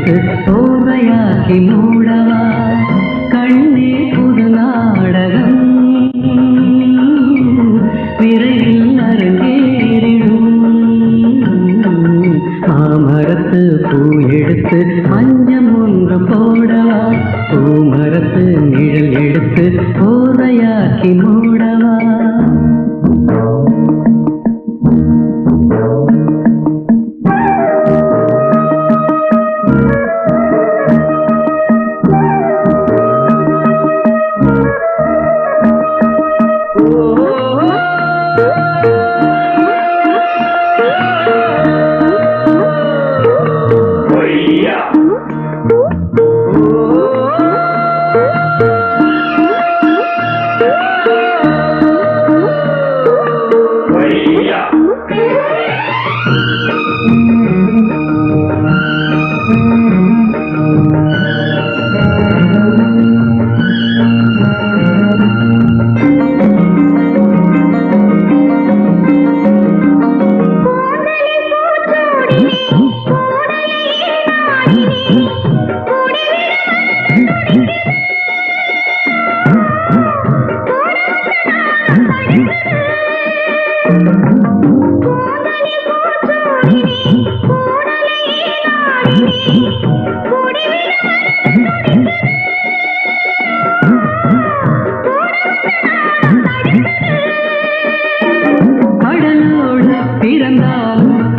எடுத்து போதையாக்கி மூடவா கண்ணே புது நாடகம் விரைவில் அரங்கேறிடும் மாமரத்து பூ எடுத்து மஞ்சம் ஒன்று போடவா பூமரத்து நிழல் எடுத்து போதையாக்கி மூடவா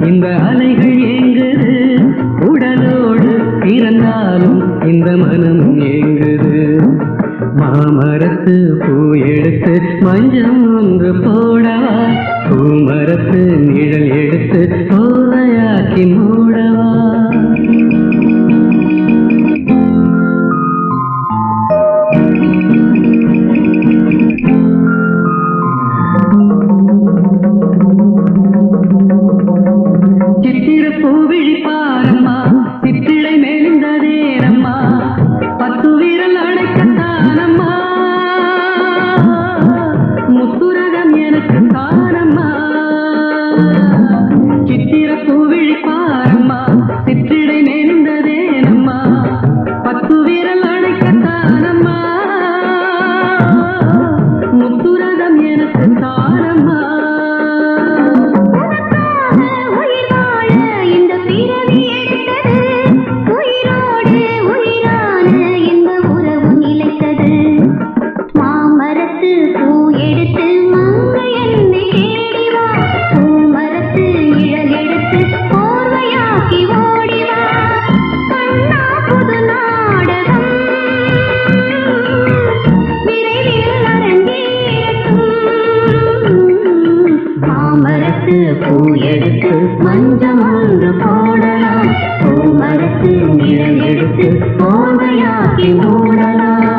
இந்த அலைகள் ஏங்குது உடலோடு பிறந்தாலும் இந்த மனம் ஏங்குது மாமரத்து பூ எடுத்து மஞ்சம் ஒன்று போடவா பூமரத்து நிழல் எடுத்து போதையாக்கி மூடவா பூ எடுத்து மஞ்சம் ஒன்று போடலாம் பூமரத்து நிழல் எடுத்து போதையாக்கி மூடலாம்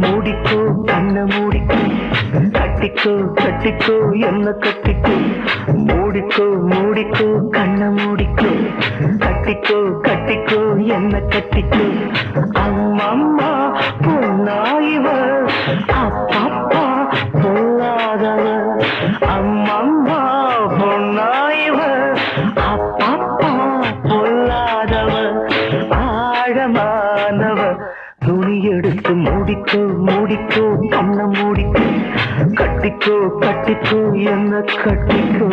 மூடிக்கோ கண்ண மூடிக்கோ கட்டிக்கோ கட்டிக்கோ என்ன கட்டிக்கோ மூடிக்கோ கண்ண மூடிக்கோ கட்டிக்கோ கட்டிக்கோ என்ன கட்டிக்கோ அம்மம்மா பொன்னாயிவ அப்பப்பா பொல்லாதவ அம்மம்மா பொன்னாயிவ அப்பப்பா பொல்லாதவ ஆழமானவ துணி எடுத்து மூடிக்கோ கண்ண மூடிக்கோ கட்டிக்கோ என்ன கட்டிக்கோ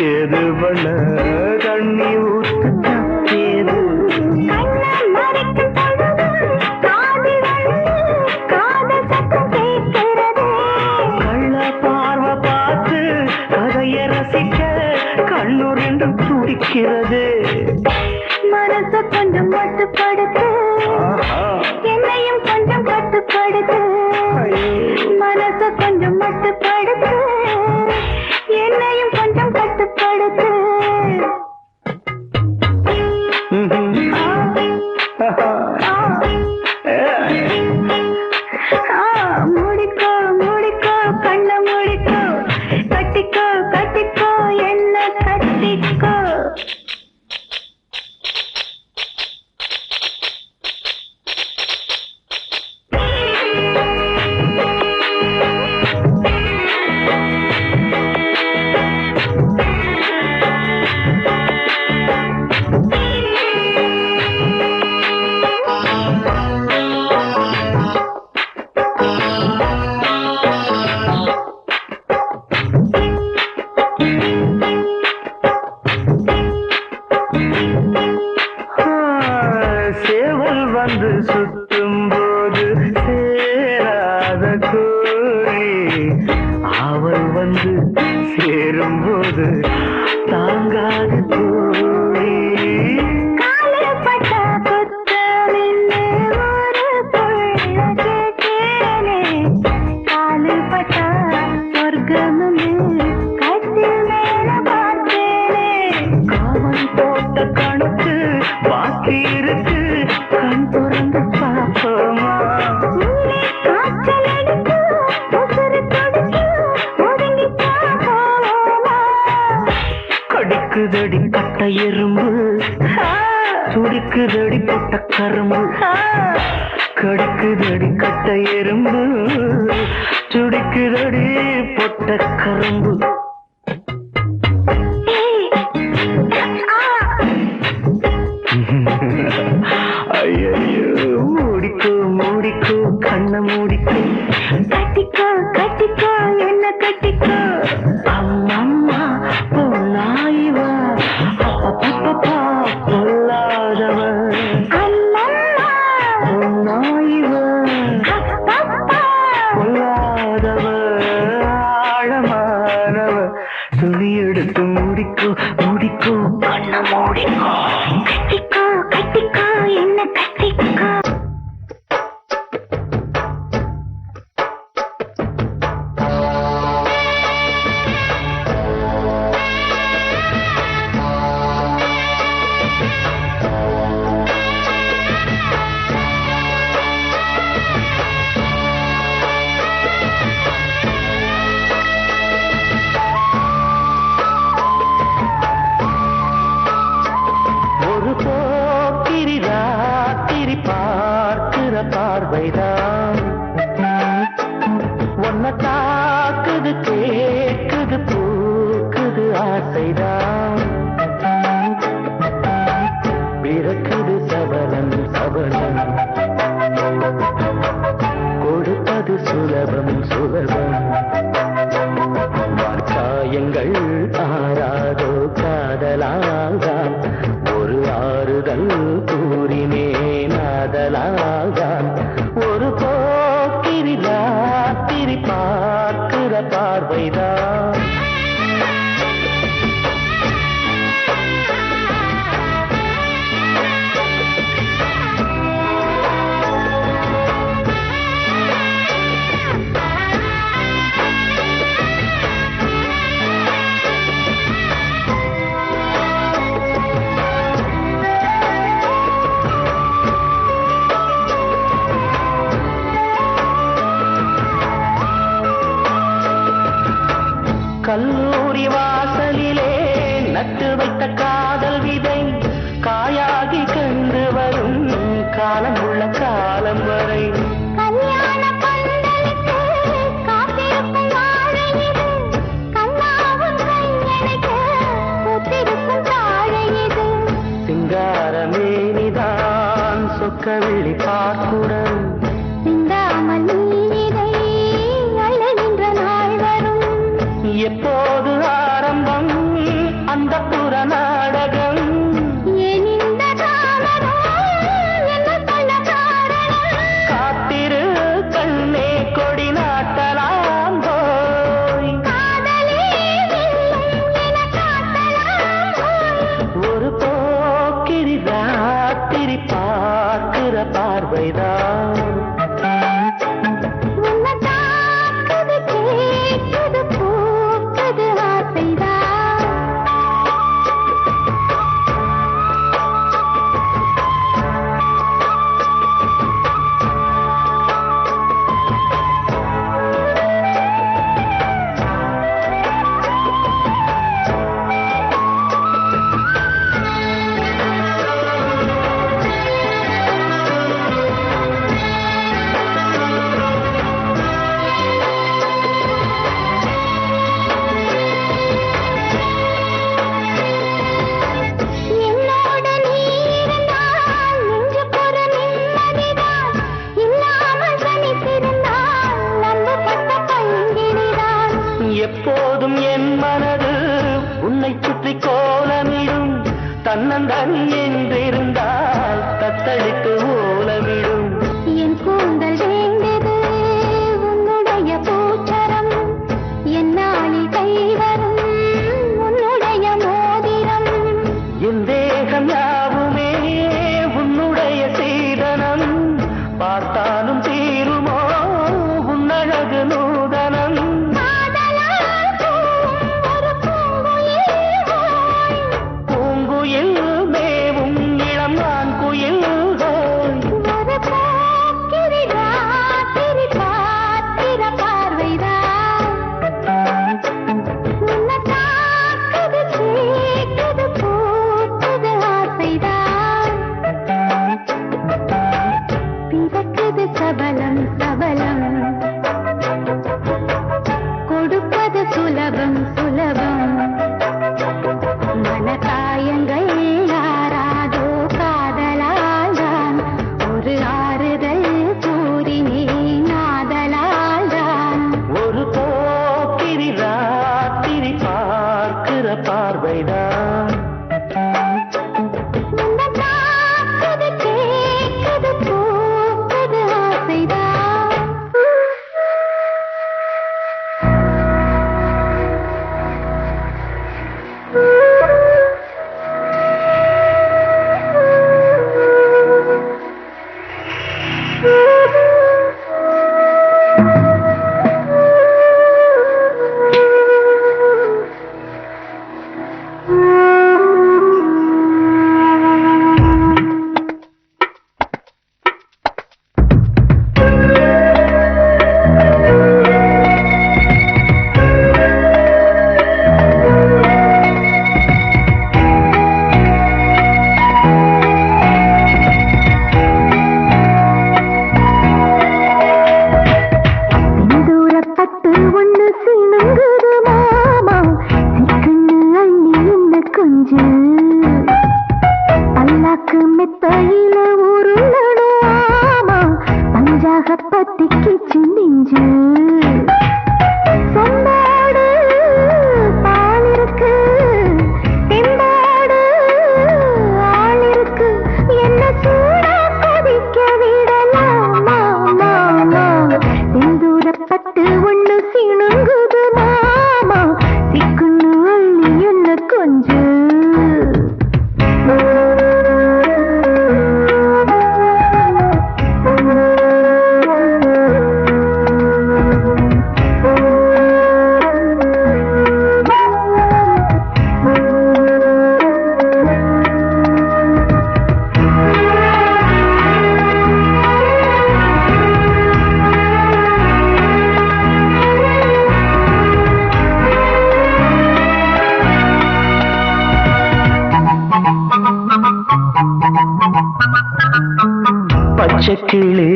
ஏது பண்ண தண்ணி ஊத்து தப்பேது கள்ள பார்வை பார்த்து கதையை ரசிக்க கண்ணு ரெண்டும் துடிக்கிறது மனச கொஞ்சம் மட்டுப்படுத்து என்னையும் கொஞ்சம் கட்டுப்படுத்து மனச கொஞ்சம் மட்டுப்படுத்து என்னையும் கொஞ்சம் கட்டுப்படுத்து முடிக்கோ முடிக்கோ கண்ண முடிக்கோ கட்டிக்கோ கட்டிக்கோ என்ன கட்டிக்கோ சேவல் வந்து சுத்தும் போது சேராத கோழி அவள் வந்து சேரும் போது தாங்காது தோழி காவல் போட்ட கணக்கு பாக்கி இருக்கு கண் திறந்து பார்ப்போமா கடிக்குதடி கட்ட எறும்பு துடிக்குதடி பொட்ட கரும்பு கடிக்குதடி கட்ட எறும்பு துடிக்குதடி பொட்ட கரும்பு ஐயோ மூடிக்கோ மூடிக்கோ கண்ண மூடிக்கோ கட்டிக்கோ கட்டிக்கோ என்ன கட்டிக்கோ அம்மம்மா பொல்லாயிவா அப்பப்பப்பா பொல்லாதவ அம்மம்மா பொல்லாயிவ அப்பப்பா பொல்லாதவ ஆழமானவ துணி எடுத்து மூடிக்கோ மூடிக்கோ கண்ண மூடிக்கோ கட்டிக்கோ கட்டிக்கோ என்ன கட்டிக்கோ ஒரு போக்கிரி ராத்திரி பார்க்கிற பார்வைதான் ஒன்ன தாக்குது கேக்குது பூக்குது ஆசைதான் பிறக்குது சபலம் சபலம் கொடுப்பது சுலபம் சுலபம் வார்த்தாயங்கள் ஆறாதோ காதலாகான் ஒரு ஆறுதல் கூறினேன் ஆதலாகான் ஒரு போக்கிரி ராத்திரி பார்க்கிற பார்வைதான் தன்னந்தனி என்றிருந்தால் தத்தளித்து ஓலமிடும் என் கூந்தல் வேண்டது உன்னுடைய பூச்சரம் என்னாலில் கைவரும் உன்னுடைய மோதிரம் என் தேகம் யாவுமே உன்னுடைய சீதனம் பார்த்தாலும் தீருமோ உன்னழகு நூதனம் பூங்குயில் மேவும் இளம் நான் குயில் சபலம் சபலம் கொடுப்பது சுலபம் சுலபம் மனகாயங்கள் யாராதோ காதலால் தான் ஒரு ஆறுதல் கூறினேன் ஆதலால் தான் ஒரு போக்கிரி ராத்திரி பார்க்கிற பார்வைதான் பச்சைக்கிளி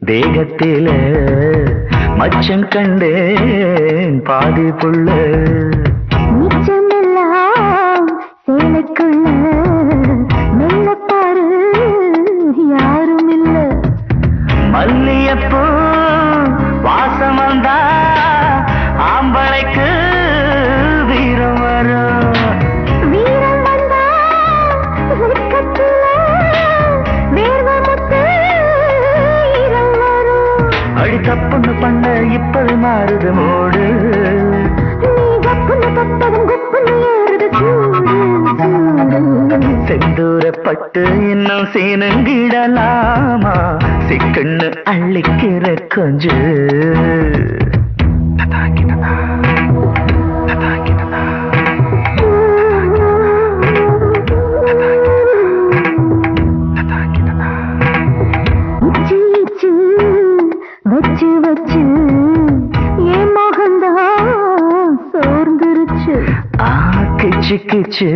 தேகத்தில மச்சம் கண்டேன் பாதி புள்ள மிச்சமெல்லாம் சேலைக்குள்ள மெல்லப்பாரு யாரும் இல்ல மல்லியப்பூ வாசம் வந்தா ஆம்பளைக்கு வீரம் வரும் வீரம் வந்தா அடி தப்புன்னு பண்ண இப்ப மாறுது மோடு செந்தூரப்பட்டு இன்னும் சீனங்கிடலாமா சிக்கண்ணு அள்ளிக்கிற கொஞ்சு வச்சு வச்சு என் மகன்தான் சோர்ந்துருச்சு கிச்சு கிச்சு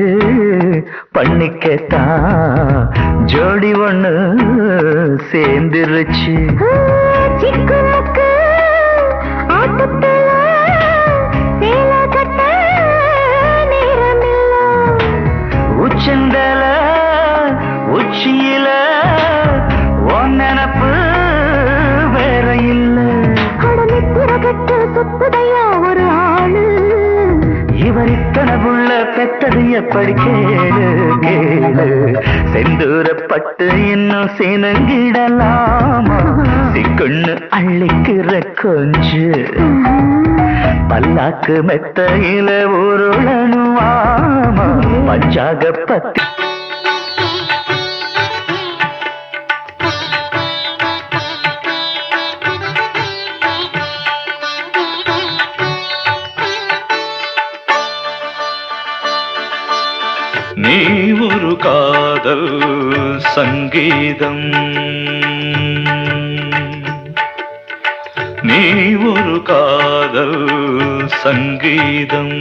பண்ணிக்கத்தான் ஜோடி ஒண்ணு சேர்ந்துருச்சு சிக்குமுக்கு ஆட்டத்துல சேல கட்ட நேரமில்ல உச்சந்தல உச்சியில உன் நினப்பு வேற இல்ல கடமித்திர கட்டு சுத்துதையா ஒரு ஆளு இவ அவர் இத்தனை புள்ள பெத்தது எப்படி கேளு கேளு. செந்தூரப்பட்டு இன்னும் சினங்கிடலாமா, சிக்குன்னு அள்ளிக்கிற கொஞ்சு பல்லாக்கு மெத்தையில உருளனுவாமா பஞ்சாக பத்தி. நீ ஒரு காதல் சங்கீதம், நீ ஒரு காதல் சங்கீதம்.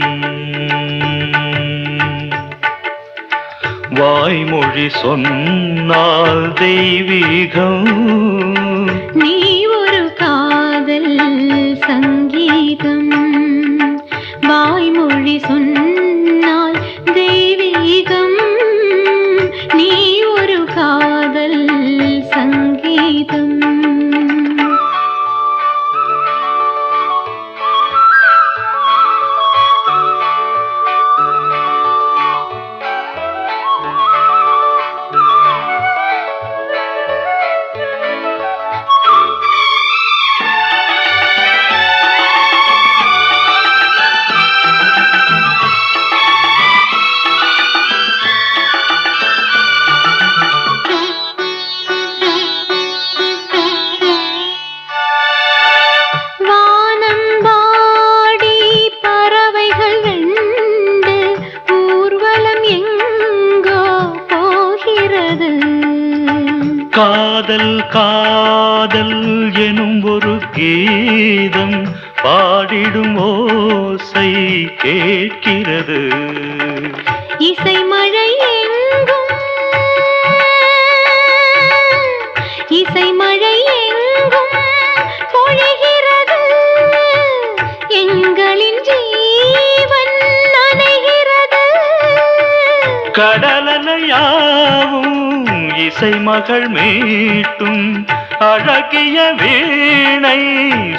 வாய்மொழி சொன்னால் தெய்வீகம். நீ ஒரு காதல் சங்கீதம், வாய்மொழி சொன்னால் தெய்வீகம். நீ ஒரு காதல் சங்கீதம். காதல் காதல் எனும் ஒரு கீதம் பாடிடும் ஓசை கேட்கிறது. இசை மழை எங்கும், இசை மழை எங்கும் பொழிகிறது. எங்களின் ஜீவன் நனைகிறது. கடலனையாவும் இசை மகள் மீட்டும் அழகிய வீணை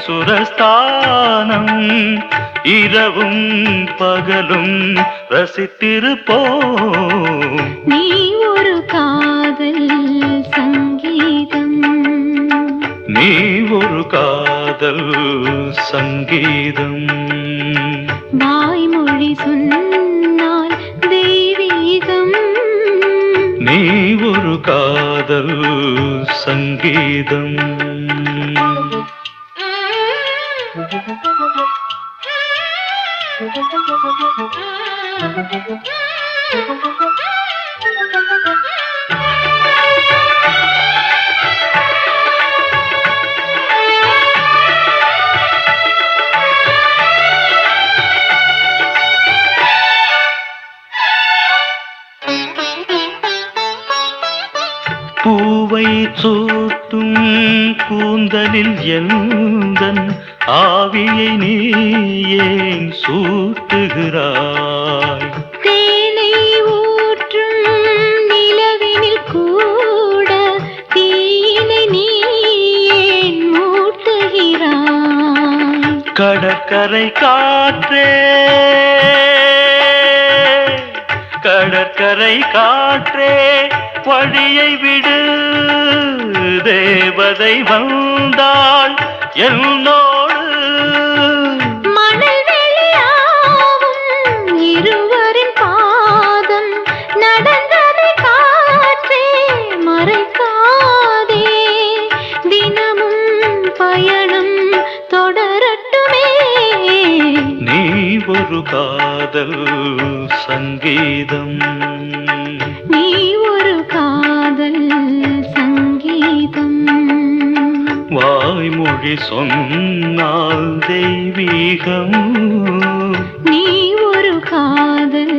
சுரஸ்தானம். இரவும் பகலும் ரசித்திருப்போம். நீ ஒரு காதல் சங்கீதம், நீ ஒரு காதல் சங்கீதம். வாய்மொழி சொன்னால் தெய்வீகம். நீ ஒரு காதல் சங்கீதம். பூவை சூட்டும் கூந்தலில் எந்தன் ஆவியை நீ ஏன் சூட்டுகிறாய்? தேனை ஊற்றும் நிலவினில் கூட தீயினை நீ ஏன் மூட்டுகிறாய்? கடற்கரை காற்றே, கடற்கரை காற்றே வழியை விடு. தேவதை வந்தாள் என்னோடு. மணல் வெளியாகும் இருவரின் பாதம் நடந்ததை காற்றே மறைக்காதே. தினமும் பயணம் தொடரட்டுமே. நீ ஒரு காதல் சங்கீதம், நீ ஒரு காதல் சங்கீதம். வாய்மொழி சொன்னால் தெய்வீகம். நீ ஒரு காதல்